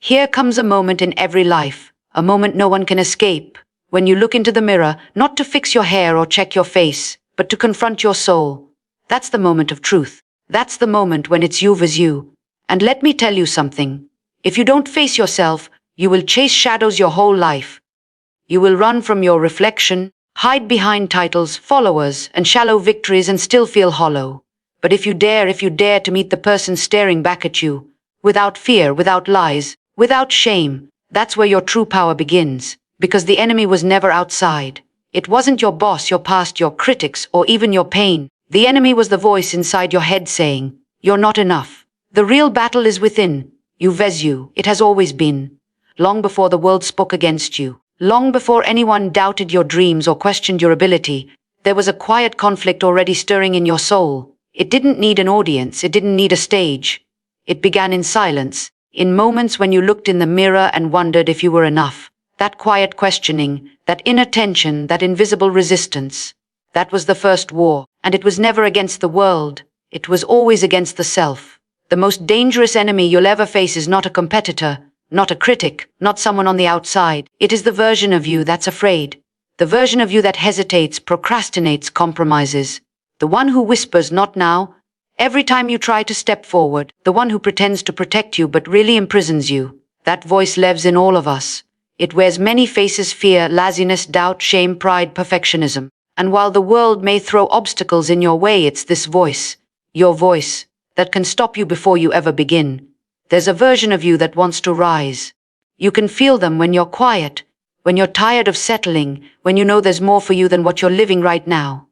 Here comes a moment in every life, a moment no one can escape, when you look into the mirror, not to fix your hair or check your face, but to confront your soul. That's the moment of truth. That's the moment when it's you versus you. And let me tell you something. If you don't face yourself, you will chase shadows your whole life. You will run from your reflection, hide behind titles, followers, and shallow victories and still feel hollow. But if you dare to meet the person staring back at you, without fear, without lies, without shame, that's where your true power begins. Because the enemy was never outside. It wasn't your boss, your past, your critics, or even your pain. The enemy was the voice inside your head saying, "You're not enough." The real battle is within. You versus you. It has always been. Long before the world spoke against you. Long before anyone doubted your dreams or questioned your ability, there was a quiet conflict already stirring in your soul. It didn't need an audience. It didn't need a stage. It began in silence, in moments when you looked in the mirror and wondered if you were enough. That quiet questioning, that inner tension, that invisible resistance. That was the first war, and it was never against the world. It was always against the self. The most dangerous enemy you'll ever face is not a competitor, not a critic, not someone on the outside. It is the version of you that's afraid. The version of you that hesitates, procrastinates, compromises. The one who whispers, "Not now," every time you try to step forward. The one who pretends to protect you but really imprisons you. That voice lives in all of us. It wears many faces: fear, laziness, doubt, shame, pride, perfectionism. And while the world may throw obstacles in your way, it's this voice, your voice, that can stop you before you ever begin. There's a version of you that wants to rise. You can feel them when you're quiet, when you're tired of settling, when you know there's more for you than what you're living right now.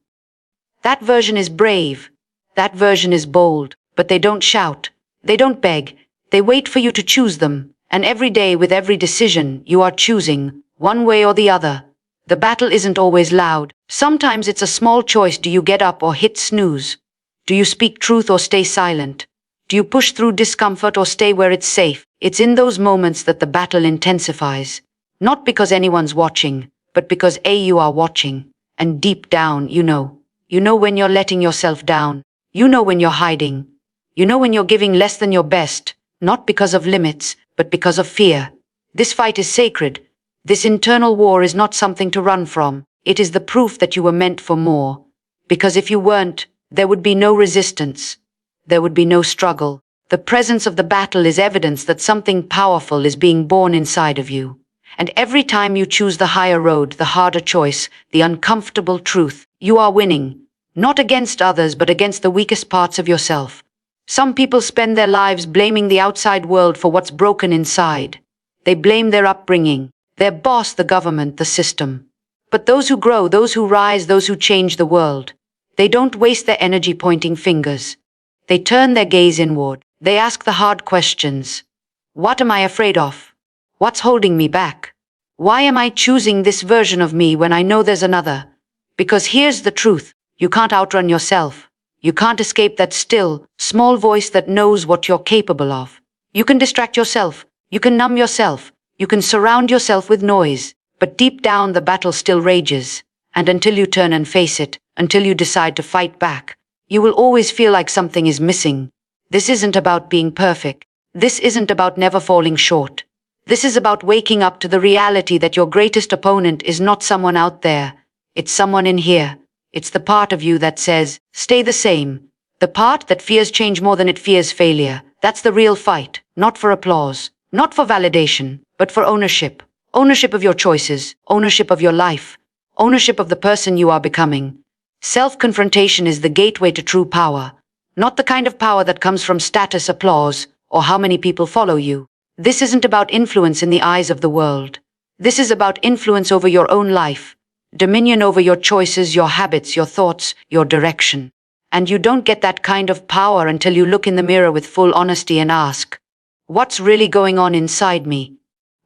That version is brave. That version is bold. But they don't shout. They don't beg. They wait for you to choose them. And every day, with every decision, you are choosing, one way or the other. The battle isn't always loud. Sometimes it's a small choice. Do you get up or hit snooze? Do you speak truth or stay silent? Do you push through discomfort or stay where it's safe? It's in those moments that the battle intensifies. Not because anyone's watching, but because you are watching. And deep down, you know. You know when you're letting yourself down. You know when you're hiding. You know when you're giving less than your best, not because of limits, but because of fear. This fight is sacred. This internal war is not something to run from. It is the proof that you were meant for more. Because if you weren't, there would be no resistance. There would be no struggle. The presence of the battle is evidence that something powerful is being born inside of you. And every time you choose the higher road, the harder choice, the uncomfortable truth, you are winning. Not against others, but against the weakest parts of yourself. Some people spend their lives blaming the outside world for what's broken inside. They blame their upbringing, their boss, the government, the system. But those who grow, those who rise, those who change the world, they don't waste their energy pointing fingers. They turn their gaze inward. They ask the hard questions. What am I afraid of? What's holding me back? Why am I choosing this version of me when I know there's another? Because here's the truth. You can't outrun yourself. You can't escape that still, small voice that knows what you're capable of. You can distract yourself. You can numb yourself. You can surround yourself with noise. But deep down, the battle still rages. And until you turn and face it, until you decide to fight back, you will always feel like something is missing. This isn't about being perfect. This isn't about never falling short. This is about waking up to the reality that your greatest opponent is not someone out there. It's someone in here. It's the part of you that says, stay the same. The part that fears change more than it fears failure. That's the real fight. Not for applause, not for validation, but for ownership. Ownership of your choices, ownership of your life, ownership of the person you are becoming. Self-confrontation is the gateway to true power. Not the kind of power that comes from status, applause, or how many people follow you. This isn't about influence in the eyes of the world. This is about influence over your own life. Dominion over your choices, your habits, your thoughts, your direction. And you don't get that kind of power until you look in the mirror with full honesty and ask, what's really going on inside me?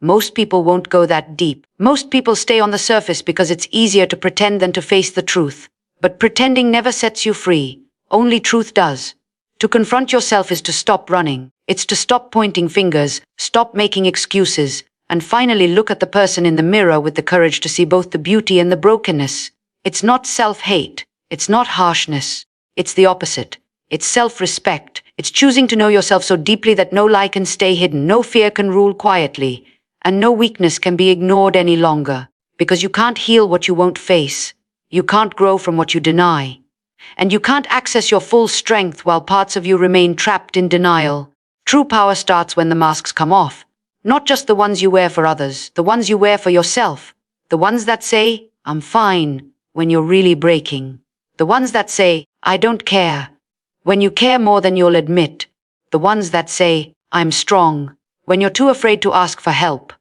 Most people won't go that deep. Most people stay on the surface because it's easier to pretend than to face the truth. But pretending never sets you free. Only truth does. To confront yourself is to stop running. It's to stop pointing fingers, stop making excuses, and finally look at the person in the mirror with the courage to see both the beauty and the brokenness. It's not self-hate. It's not harshness. It's the opposite. It's self-respect. It's choosing to know yourself so deeply that no lie can stay hidden, no fear can rule quietly, and no weakness can be ignored any longer. Because you can't heal what you won't face. You can't grow from what you deny. And you can't access your full strength while parts of you remain trapped in denial. True power starts when the masks come off. Not just the ones you wear for others, the ones you wear for yourself. The ones that say, I'm fine, when you're really breaking. The ones that say, I don't care, when you care more than you'll admit. The ones that say, I'm strong, when you're too afraid to ask for help.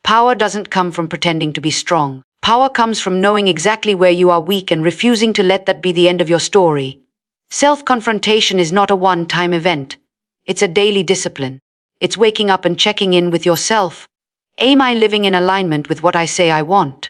Power doesn't come from pretending to be strong. Power comes from knowing exactly where you are weak and refusing to let that be the end of your story. Self-confrontation is not a one-time event. It's a daily discipline. It's waking up and checking in with yourself. Am I living in alignment with what I say I want?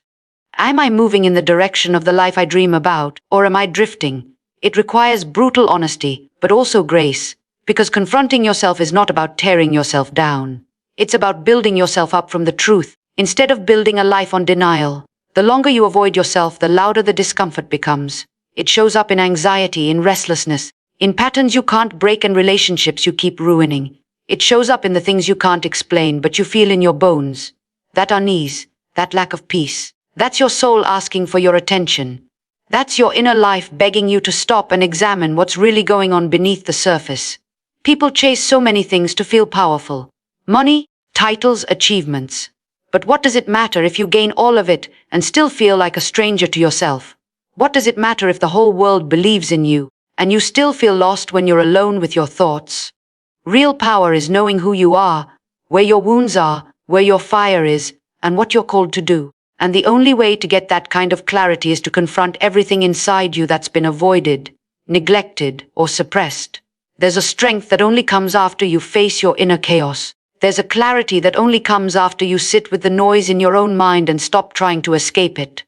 Am I moving in the direction of the life I dream about, or am I drifting? It requires brutal honesty, but also grace, because confronting yourself is not about tearing yourself down. It's about building yourself up from the truth, instead of building a life on denial. The longer you avoid yourself, the louder the discomfort becomes. It shows up in anxiety, in restlessness, in patterns you can't break and relationships you keep ruining. It shows up in the things you can't explain, but you feel in your bones. That unease, that lack of peace. That's your soul asking for your attention. That's your inner life begging you to stop and examine what's really going on beneath the surface. People chase so many things to feel powerful. Money, titles, achievements. But what does it matter if you gain all of it and still feel like a stranger to yourself? What does it matter if the whole world believes in you and you still feel lost when you're alone with your thoughts? Real power is knowing who you are, where your wounds are, where your fire is, and what you're called to do. And the only way to get that kind of clarity is to confront everything inside you that's been avoided, neglected, or suppressed. There's a strength that only comes after you face your inner chaos. There's a clarity that only comes after you sit with the noise in your own mind and stop trying to escape it.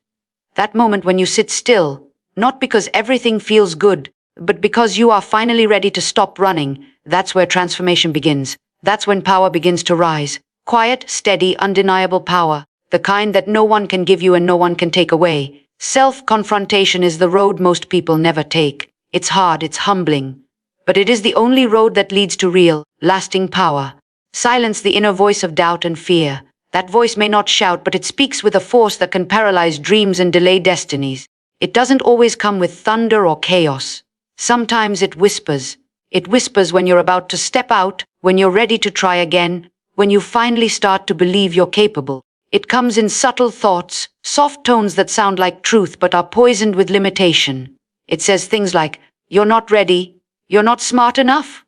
That moment when you sit still, not because everything feels good, but because you are finally ready to stop running, that's where transformation begins. That's when power begins to rise. Quiet, steady, undeniable power. The kind that no one can give you and no one can take away. Self-confrontation is the road most people never take. It's hard, it's humbling. But it is the only road that leads to real, lasting power. Silence the inner voice of doubt and fear. That voice may not shout, but it speaks with a force that can paralyze dreams and delay destinies. It doesn't always come with thunder or chaos. Sometimes it whispers. It whispers when you're about to step out, when you're ready to try again, when you finally start to believe you're capable. It comes in subtle thoughts, soft tones that sound like truth but are poisoned with limitation. It says things like, you're not ready, you're not smart enough,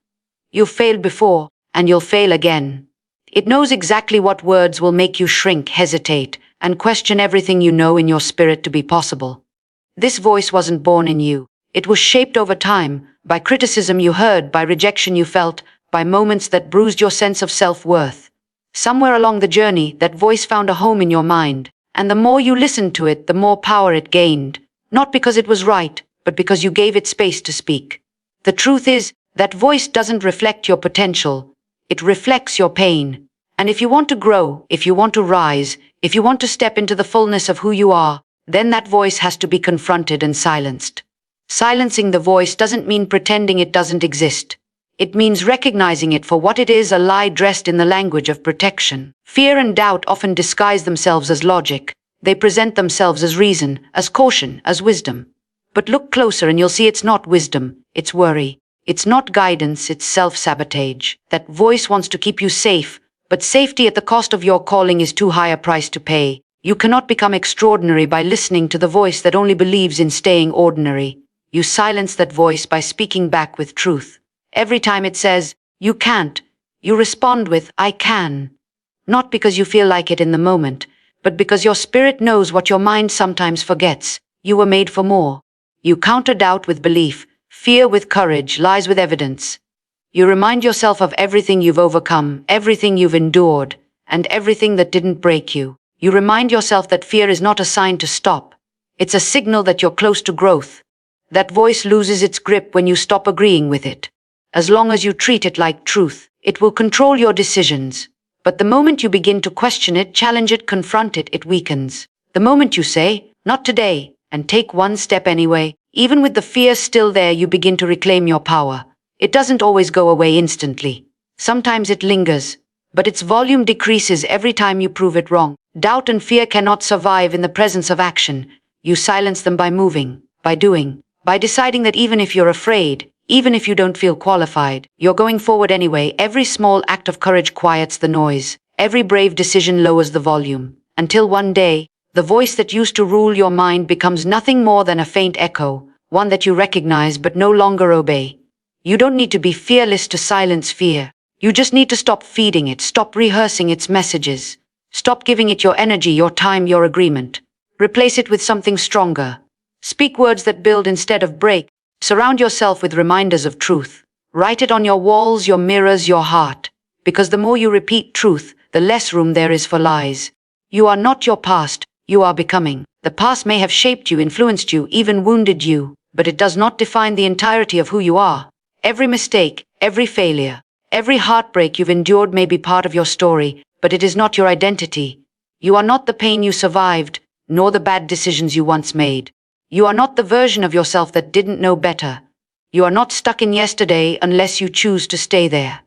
you've failed before, and you'll fail again. It knows exactly what words will make you shrink, hesitate, and question everything you know in your spirit to be possible. This voice wasn't born in you. It was shaped over time, by criticism you heard, by rejection you felt, by moments that bruised your sense of self-worth. Somewhere along the journey, that voice found a home in your mind, and the more you listened to it, the more power it gained. Not because it was right, but because you gave it space to speak. The truth is, that voice doesn't reflect your potential. It reflects your pain. And if you want to grow, if you want to rise, if you want to step into the fullness of who you are, then that voice has to be confronted and silenced. Silencing the voice doesn't mean pretending it doesn't exist. It means recognizing it for what it is, a lie dressed in the language of protection. Fear and doubt often disguise themselves as logic. They present themselves as reason, as caution, as wisdom. But look closer and you'll see it's not wisdom, it's worry. It's not guidance, it's self-sabotage. That voice wants to keep you safe, but safety at the cost of your calling is too high a price to pay. You cannot become extraordinary by listening to the voice that only believes in staying ordinary. You silence that voice by speaking back with truth. Every time it says, you can't, you respond with, I can. Not because you feel like it in the moment, but because your spirit knows what your mind sometimes forgets. You were made for more. You counter doubt with belief, fear with courage, lies with evidence. You remind yourself of everything you've overcome, everything you've endured, and everything that didn't break you. You remind yourself that fear is not a sign to stop. It's a signal that you're close to growth. That voice loses its grip when you stop agreeing with it. As long as you treat it like truth, it will control your decisions. But the moment you begin to question it, challenge it, confront it, it weakens. The moment you say, not today, and take one step anyway, even with the fear still there, you begin to reclaim your power. It doesn't always go away instantly. Sometimes it lingers, but its volume decreases every time you prove it wrong. Doubt and fear cannot survive in the presence of action. You silence them by moving, by doing, by deciding that even if you're afraid, even if you don't feel qualified, you're going forward anyway. Every small act of courage quiets the noise. Every brave decision lowers the volume. Until one day, the voice that used to rule your mind becomes nothing more than a faint echo, one that you recognize but no longer obey. You don't need to be fearless to silence fear. You just need to stop feeding it, stop rehearsing its messages. Stop giving it your energy, your time, your agreement. Replace it with something stronger. Speak words that build instead of break. Surround yourself with reminders of truth. Write it on your walls, your mirrors, your heart. Because the more you repeat truth, the less room there is for lies. You are not your past, you are becoming. The past may have shaped you, influenced you, even wounded you, but it does not define the entirety of who you are. Every mistake, every failure, every heartbreak you've endured may be part of your story, but it is not your identity. You are not the pain you survived, nor the bad decisions you once made. You are not the version of yourself that didn't know better. You are not stuck in yesterday unless you choose to stay there.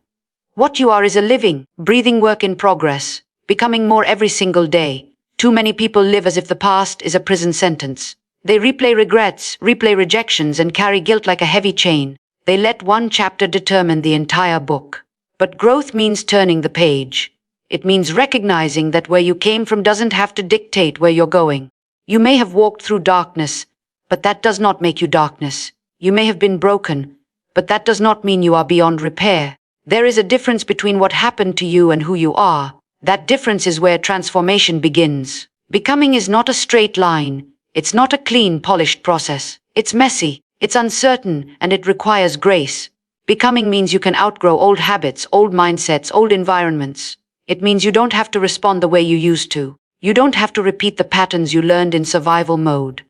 What you are is a living, breathing work in progress, becoming more every single day. Too many people live as if the past is a prison sentence. They replay regrets, replay rejections, and carry guilt like a heavy chain. They let one chapter determine the entire book. But growth means turning the page. It means recognizing that where you came from doesn't have to dictate where you're going. You may have walked through darkness, but that does not make you darkness. You may have been broken, but that does not mean you are beyond repair. There is a difference between what happened to you and who you are. That difference is where transformation begins. Becoming is not a straight line. It's not a clean, polished process. It's messy, it's uncertain, and it requires grace. Becoming means you can outgrow old habits, old mindsets, old environments. It means you don't have to respond the way you used to. You don't have to repeat the patterns you learned in survival mode.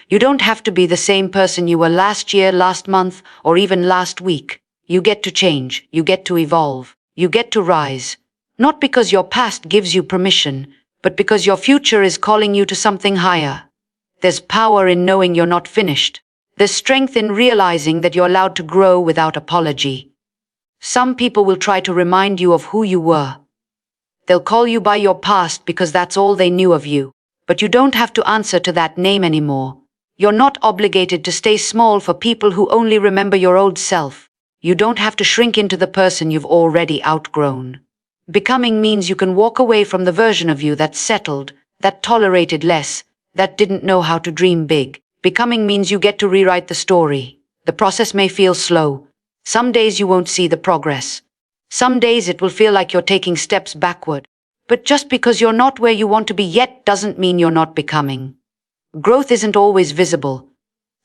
You don't have to be the same person you were last year, last month, or even last week. You get to change, you get to evolve, you get to rise. Not because your past gives you permission, but because your future is calling you to something higher. There's power in knowing you're not finished. There's strength in realizing that you're allowed to grow without apology. Some people will try to remind you of who you were. They'll call you by your past because that's all they knew of you. But you don't have to answer to that name anymore. You're not obligated to stay small for people who only remember your old self. You don't have to shrink into the person you've already outgrown. Becoming means you can walk away from the version of you that settled, that tolerated less, that didn't know how to dream big. Becoming means you get to rewrite the story. The process may feel slow. Some days you won't see the progress. Some days it will feel like you're taking steps backward. But just because you're not where you want to be yet doesn't mean you're not becoming. Growth isn't always visible.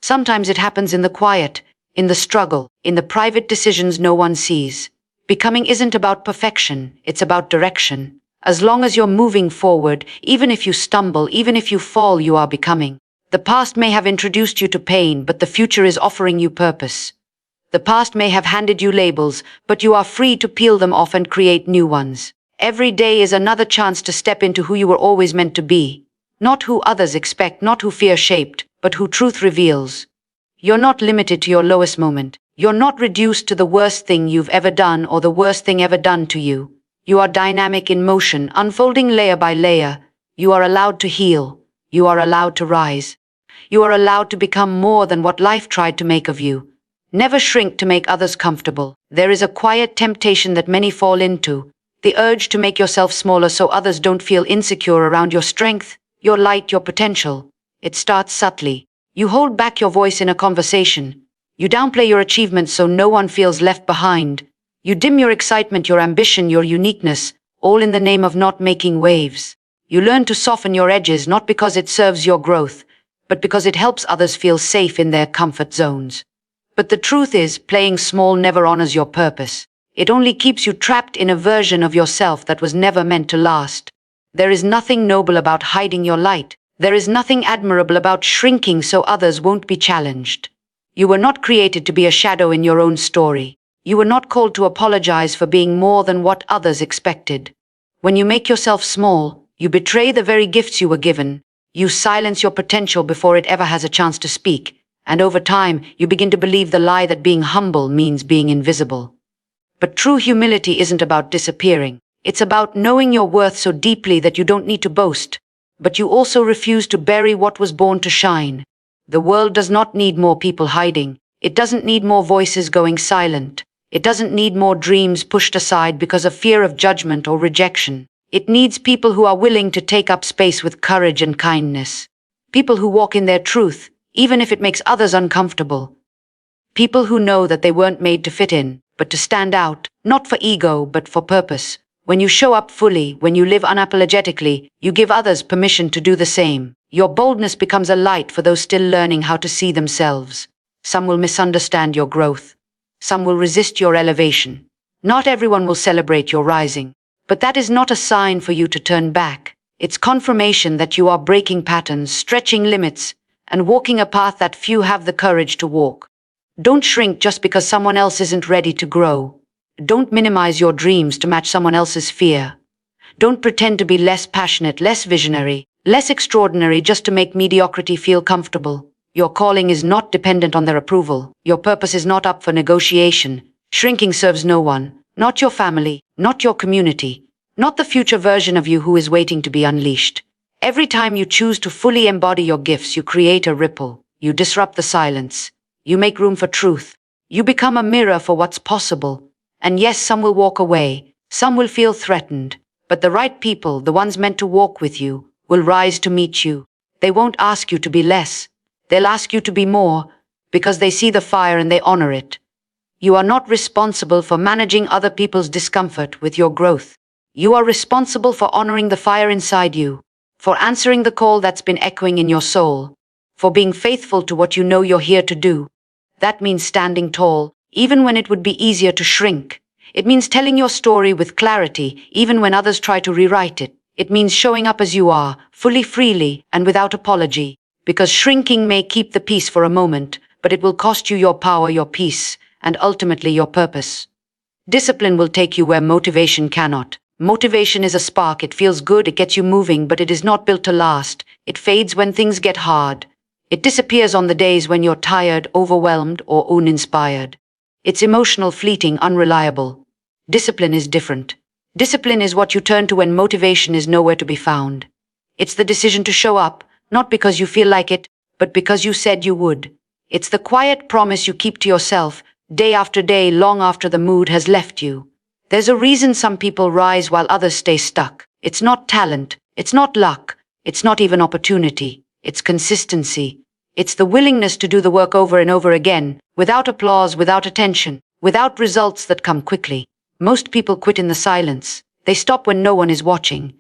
Sometimes it happens in the quiet, in the struggle, in the private decisions no one sees. Becoming isn't about perfection, it's about direction. As long as you're moving forward, even if you stumble, even if you fall, you are becoming. The past may have introduced you to pain, but the future is offering you purpose. The past may have handed you labels, but you are free to peel them off and create new ones. Every day is another chance to step into who you were always meant to be. Not who others expect, not who fear shaped, but who truth reveals. You're not limited to your lowest moment. You're not reduced to the worst thing you've ever done or the worst thing ever done to you. You are dynamic in motion, unfolding layer by layer. You are allowed to heal. You are allowed to rise. You are allowed to become more than what life tried to make of you. Never shrink to make others comfortable. There is a quiet temptation that many fall into, the urge to make yourself smaller so others don't feel insecure around your strength, your light, your potential. It starts subtly. You hold back your voice in a conversation. You downplay your achievements so no one feels left behind. You dim your excitement, your ambition, your uniqueness, all in the name of not making waves. You learn to soften your edges not because it serves your growth, but because it helps others feel safe in their comfort zones. But the truth is, playing small never honors your purpose. It only keeps you trapped in a version of yourself that was never meant to last. There is nothing noble about hiding your light. There is nothing admirable about shrinking so others won't be challenged. You were not created to be a shadow in your own story. You were not called to apologize for being more than what others expected. When you make yourself small, you betray the very gifts you were given. You silence your potential before it ever has a chance to speak. And over time, you begin to believe the lie that being humble means being invisible. But true humility isn't about disappearing. It's about knowing your worth so deeply that you don't need to boast, but you also refuse to bury what was born to shine. The world does not need more people hiding. It doesn't need more voices going silent. It doesn't need more dreams pushed aside because of fear of judgment or rejection. It needs people who are willing to take up space with courage and kindness. People who walk in their truth, even if it makes others uncomfortable. People who know that they weren't made to fit in, but to stand out, not for ego, but for purpose. When you show up fully, when you live unapologetically, you give others permission to do the same. Your boldness becomes a light for those still learning how to see themselves. Some will misunderstand your growth. Some will resist your elevation. Not everyone will celebrate your rising. But that is not a sign for you to turn back. It's confirmation that you are breaking patterns, stretching limits, and walking a path that few have the courage to walk. Don't shrink just because someone else isn't ready to grow. Don't minimize your dreams to match someone else's fear. Don't pretend to be less passionate, less visionary, less extraordinary just to make mediocrity feel comfortable. Your calling is not dependent on their approval. Your purpose is not up for negotiation. Shrinking serves no one, not your family, not your community, not the future version of you who is waiting to be unleashed. Every time you choose to fully embody your gifts, you create a ripple. You disrupt the silence. You make room for truth. You become a mirror for what's possible. And yes, some will walk away. Some will feel threatened. But the right people, the ones meant to walk with you, will rise to meet you. They won't ask you to be less. They'll ask you to be more, because they see the fire and they honor it. You are not responsible for managing other people's discomfort with your growth. You are responsible for honoring the fire inside you, for answering the call that's been echoing in your soul, for being faithful to what you know you're here to do. That means standing tall, even when it would be easier to shrink. It means telling your story with clarity, even when others try to rewrite it. It means showing up as you are, fully, freely, and without apology. Because shrinking may keep the peace for a moment, but it will cost you your power, your peace, and ultimately your purpose. Discipline will take you where motivation cannot. Motivation is a spark. It feels good, it gets you moving, but it is not built to last. It fades when things get hard. It disappears on the days when you're tired, overwhelmed, or uninspired. It's emotional, fleeting, unreliable. Discipline is different. Discipline is what you turn to when motivation is nowhere to be found. It's the decision to show up, not because you feel like it, but because you said you would. It's the quiet promise you keep to yourself, day after day, long after the mood has left you. There's a reason some people rise while others stay stuck. It's not talent. It's not luck. It's not even opportunity. It's consistency. It's the willingness to do the work over and over again, without applause, without attention, without results that come quickly. Most people quit in the silence. They stop when no one is watching.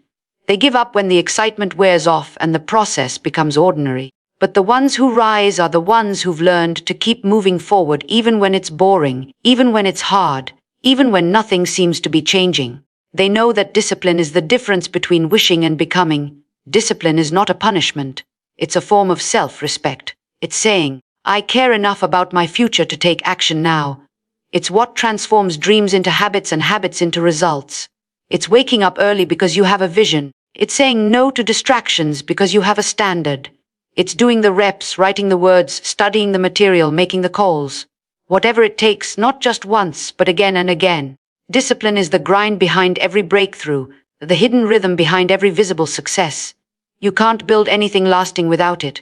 They give up when the excitement wears off and the process becomes ordinary. But the ones who rise are the ones who've learned to keep moving forward even when it's boring, even when it's hard, even when nothing seems to be changing. They know that discipline is the difference between wishing and becoming. Discipline is not a punishment. It's a form of self-respect. It's saying, I care enough about my future to take action now. It's what transforms dreams into habits and habits into results. It's waking up early because you have a vision. It's saying no to distractions because you have a standard. It's doing the reps, writing the words, studying the material, making the calls. Whatever it takes, not just once, but again and again. Discipline is the grind behind every breakthrough, the hidden rhythm behind every visible success. You can't build anything lasting without it.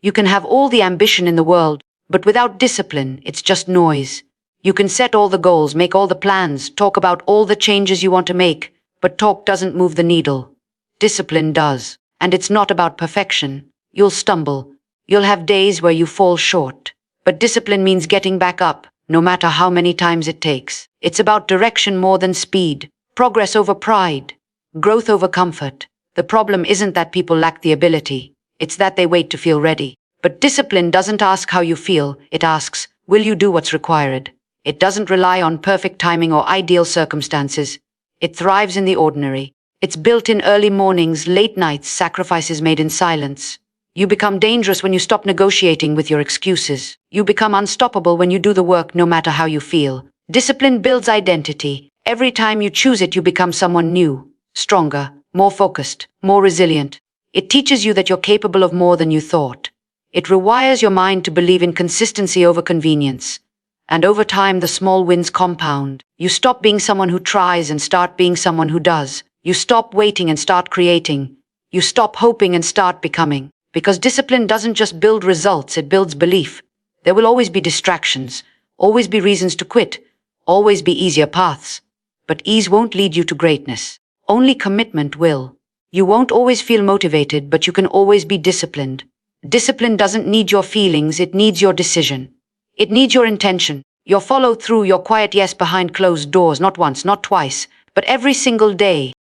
You can have all the ambition in the world, but without discipline, it's just noise. You can set all the goals, make all the plans, talk about all the changes you want to make, but talk doesn't move the needle. Discipline does. And it's not about perfection. You'll stumble. You'll have days where you fall short. But discipline means getting back up, no matter how many times it takes. It's about direction more than speed, progress over pride, growth over comfort. The problem isn't that people lack the ability. It's that they wait to feel ready. But discipline doesn't ask how you feel. It asks, will you do what's required? It doesn't rely on perfect timing or ideal circumstances. It thrives in the ordinary. It's built in early mornings, late nights, sacrifices made in silence. You become dangerous when you stop negotiating with your excuses. You become unstoppable when you do the work no matter how you feel. Discipline builds identity. Every time you choose it, you become someone new, stronger, more focused, more resilient. It teaches you that you're capable of more than you thought. It rewires your mind to believe in consistency over convenience. And over time, the small wins compound. You stop being someone who tries and start being someone who does. You stop waiting and start creating. You stop hoping and start becoming. Because discipline doesn't just build results, it builds belief. There will always be distractions, always be reasons to quit, always be easier paths. But ease won't lead you to greatness. Only commitment will. You won't always feel motivated, but you can always be disciplined. Discipline doesn't need your feelings, it needs your decision. It needs your intention, your follow-through, your quiet yes behind closed doors, not once, not twice, but every single day.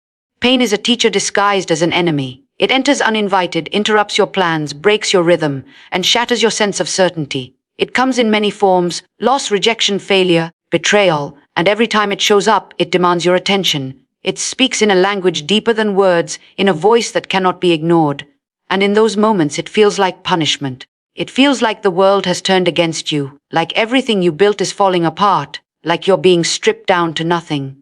Pain is a teacher disguised as an enemy. It enters uninvited, interrupts your plans, breaks your rhythm, and shatters your sense of certainty. It comes in many forms: loss, rejection, failure, betrayal, and every time it shows up, it demands your attention. It speaks in a language deeper than words, in a voice that cannot be ignored. And in those moments, it feels like punishment. It feels like the world has turned against you, like everything you built is falling apart, like you're being stripped down to nothing.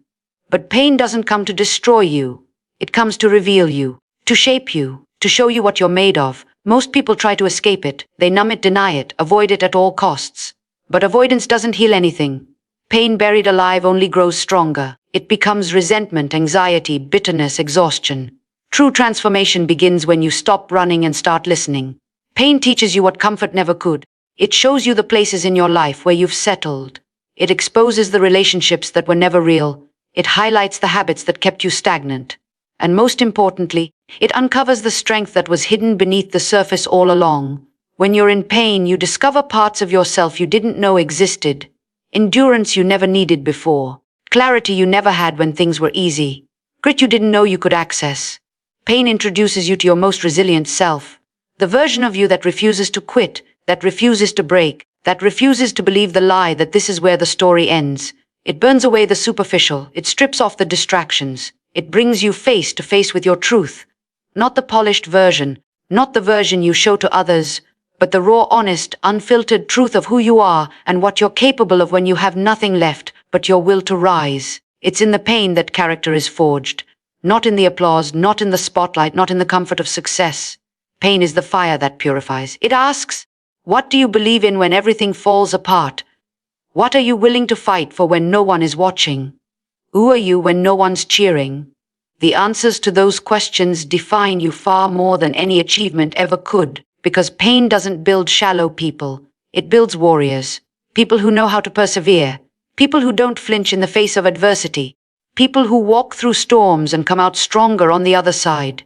But pain doesn't come to destroy you. It comes to reveal you, to shape you, to show you what you're made of. Most people try to escape it. They numb it, deny it, avoid it at all costs. But avoidance doesn't heal anything. Pain buried alive only grows stronger. It becomes resentment, anxiety, bitterness, exhaustion. True transformation begins when you stop running and start listening. Pain teaches you what comfort never could. It shows you the places in your life where you've settled. It exposes the relationships that were never real. It highlights the habits that kept you stagnant. And most importantly, it uncovers the strength that was hidden beneath the surface all along. When you're in pain, you discover parts of yourself you didn't know existed. Endurance you never needed before. Clarity you never had when things were easy. Grit you didn't know you could access. Pain introduces you to your most resilient self. The version of you that refuses to quit, that refuses to break, that refuses to believe the lie that this is where the story ends. It burns away the superficial. It strips off the distractions. It brings you face to face with your truth. Not the polished version, not the version you show to others, but the raw, honest, unfiltered truth of who you are and what you're capable of when you have nothing left but your will to rise. It's in the pain that character is forged. Not in the applause, not in the spotlight, not in the comfort of success. Pain is the fire that purifies. It asks, what do you believe in when everything falls apart? What are you willing to fight for when no one is watching? Who are you when no one's cheering? The answers to those questions define you far more than any achievement ever could, because pain doesn't build shallow people. It builds warriors, people who know how to persevere, people who don't flinch in the face of adversity, people who walk through storms and come out stronger on the other side.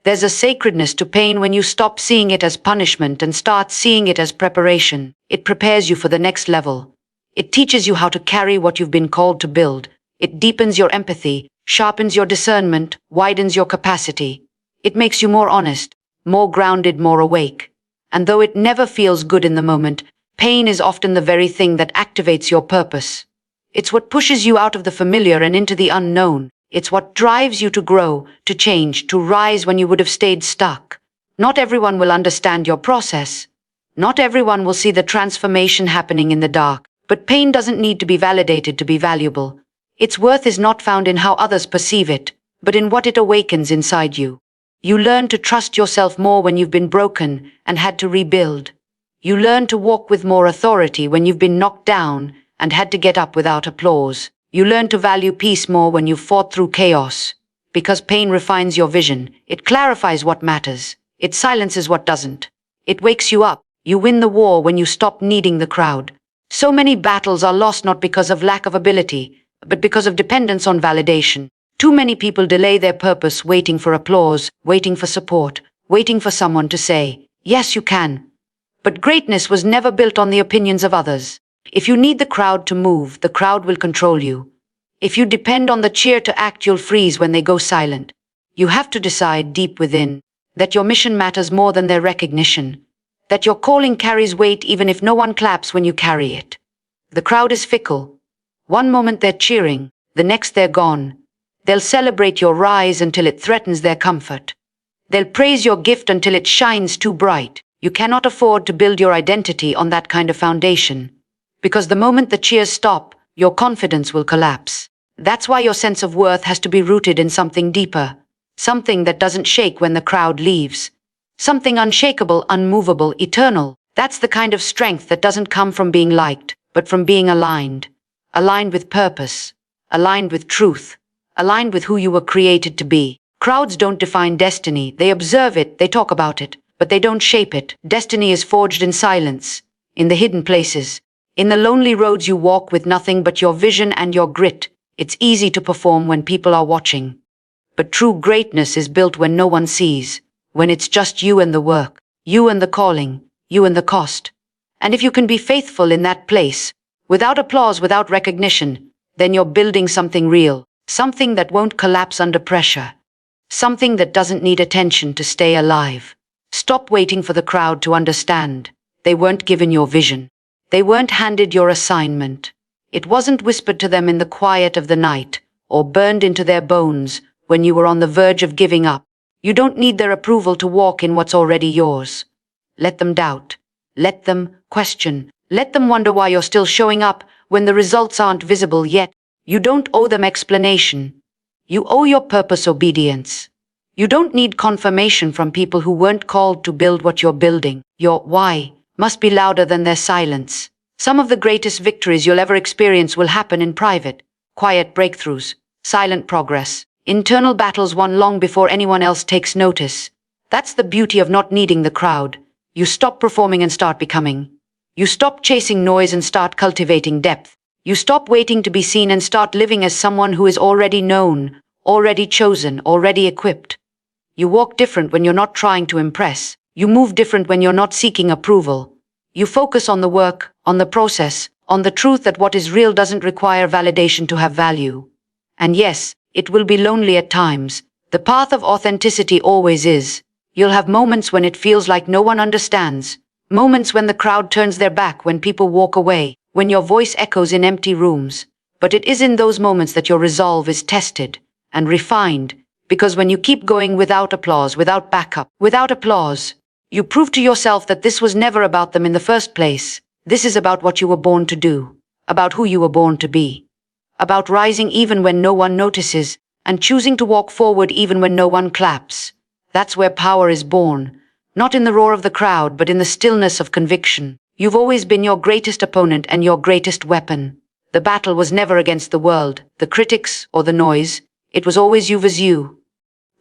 There's a sacredness to pain when you stop seeing it as punishment and start seeing it as preparation. It prepares you for the next level. It teaches you how to carry what you've been called to build. It deepens your empathy, sharpens your discernment, widens your capacity. It makes you more honest, more grounded, more awake. And though it never feels good in the moment, pain is often the very thing that activates your purpose. It's what pushes you out of the familiar and into the unknown. It's what drives you to grow, to change, to rise when you would have stayed stuck. Not everyone will understand your process. Not everyone will see the transformation happening in the dark. But pain doesn't need to be validated to be valuable. Its worth is not found in how others perceive it, but in what it awakens inside you. You learn to trust yourself more when you've been broken and had to rebuild. You learn to walk with more authority when you've been knocked down and had to get up without applause. You learn to value peace more when you've fought through chaos. Because pain refines your vision. It clarifies what matters. It silences what doesn't. It wakes you up. You win the war when you stop needing the crowd. So many battles are lost not because of lack of ability, but because of dependence on validation. Too many people delay their purpose waiting for applause, waiting for support, waiting for someone to say, yes, you can. But greatness was never built on the opinions of others. If you need the crowd to move, the crowd will control you. If you depend on the cheer to act, you'll freeze when they go silent. You have to decide deep within that your mission matters more than their recognition, that your calling carries weight even if no one claps when you carry it. The crowd is fickle. One moment they're cheering, the next they're gone. They'll celebrate your rise until it threatens their comfort. They'll praise your gift until it shines too bright. You cannot afford to build your identity on that kind of foundation. Because the moment the cheers stop, your confidence will collapse. That's why your sense of worth has to be rooted in something deeper. Something that doesn't shake when the crowd leaves. Something unshakable, unmovable, eternal. That's the kind of strength that doesn't come from being liked, but from being aligned. Aligned with purpose. Aligned with truth. Aligned with who you were created to be. Crowds don't define destiny. They observe it, they talk about it, but they don't shape it. Destiny is forged in silence, in the hidden places, in the lonely roads you walk with nothing but your vision and your grit. It's easy to perform when people are watching. But true greatness is built when no one sees, when it's just you and the work, you and the calling, you and the cost. And if you can be faithful in that place, without applause, without recognition, then you're building something real, something that won't collapse under pressure, something that doesn't need attention to stay alive. Stop waiting for the crowd to understand. They weren't given your vision. They weren't handed your assignment. It wasn't whispered to them in the quiet of the night, or burned into their bones when you were on the verge of giving up. You don't need their approval to walk in what's already yours. Let them doubt. Let them question. Let them wonder why you're still showing up when the results aren't visible yet. You don't owe them explanation. You owe your purpose obedience. You don't need confirmation from people who weren't called to build what you're building. Your why must be louder than their silence. Some of the greatest victories you'll ever experience will happen in private, quiet breakthroughs, silent progress, internal battles won long before anyone else takes notice. That's the beauty of not needing the crowd. You stop performing and start becoming. You stop chasing noise and start cultivating depth. You stop waiting to be seen and start living as someone who is already known, already chosen, already equipped. You walk different when you're not trying to impress. You move different when you're not seeking approval. You focus on the work, on the process, on the truth that what is real doesn't require validation to have value. And yes, it will be lonely at times. The path of authenticity always is. You'll have moments when it feels like no one understands. Moments when the crowd turns their back, when people walk away, when your voice echoes in empty rooms. But it is in those moments that your resolve is tested and refined, because when you keep going without applause, without backup, without applause, you prove to yourself that this was never about them in the first place. This is about what you were born to do, about who you were born to be, about rising even when no one notices, and choosing to walk forward even when no one claps. That's where power is born, not in the roar of the crowd, but in the stillness of conviction. You've always been your greatest opponent and your greatest weapon. The battle was never against the world, the critics, or the noise. It was always you versus you.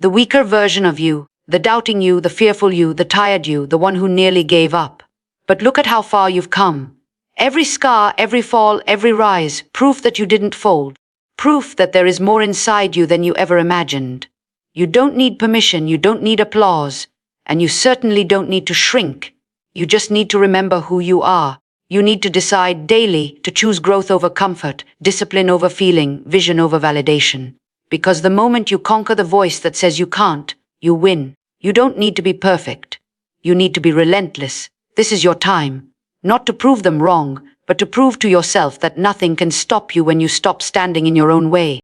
The weaker version of you, the doubting you, the fearful you, the tired you, the one who nearly gave up. But look at how far you've come. Every scar, every fall, every rise, proof that you didn't fold. Proof that there is more inside you than you ever imagined. You don't need permission, you don't need applause, and you certainly don't need to shrink. You just need to remember who you are. You need to decide daily to choose growth over comfort, discipline over feeling, vision over validation. Because the moment you conquer the voice that says you can't, you win. You don't need to be perfect. You need to be relentless. This is your time. Not to prove them wrong, but to prove to yourself that nothing can stop you when you stop standing in your own way.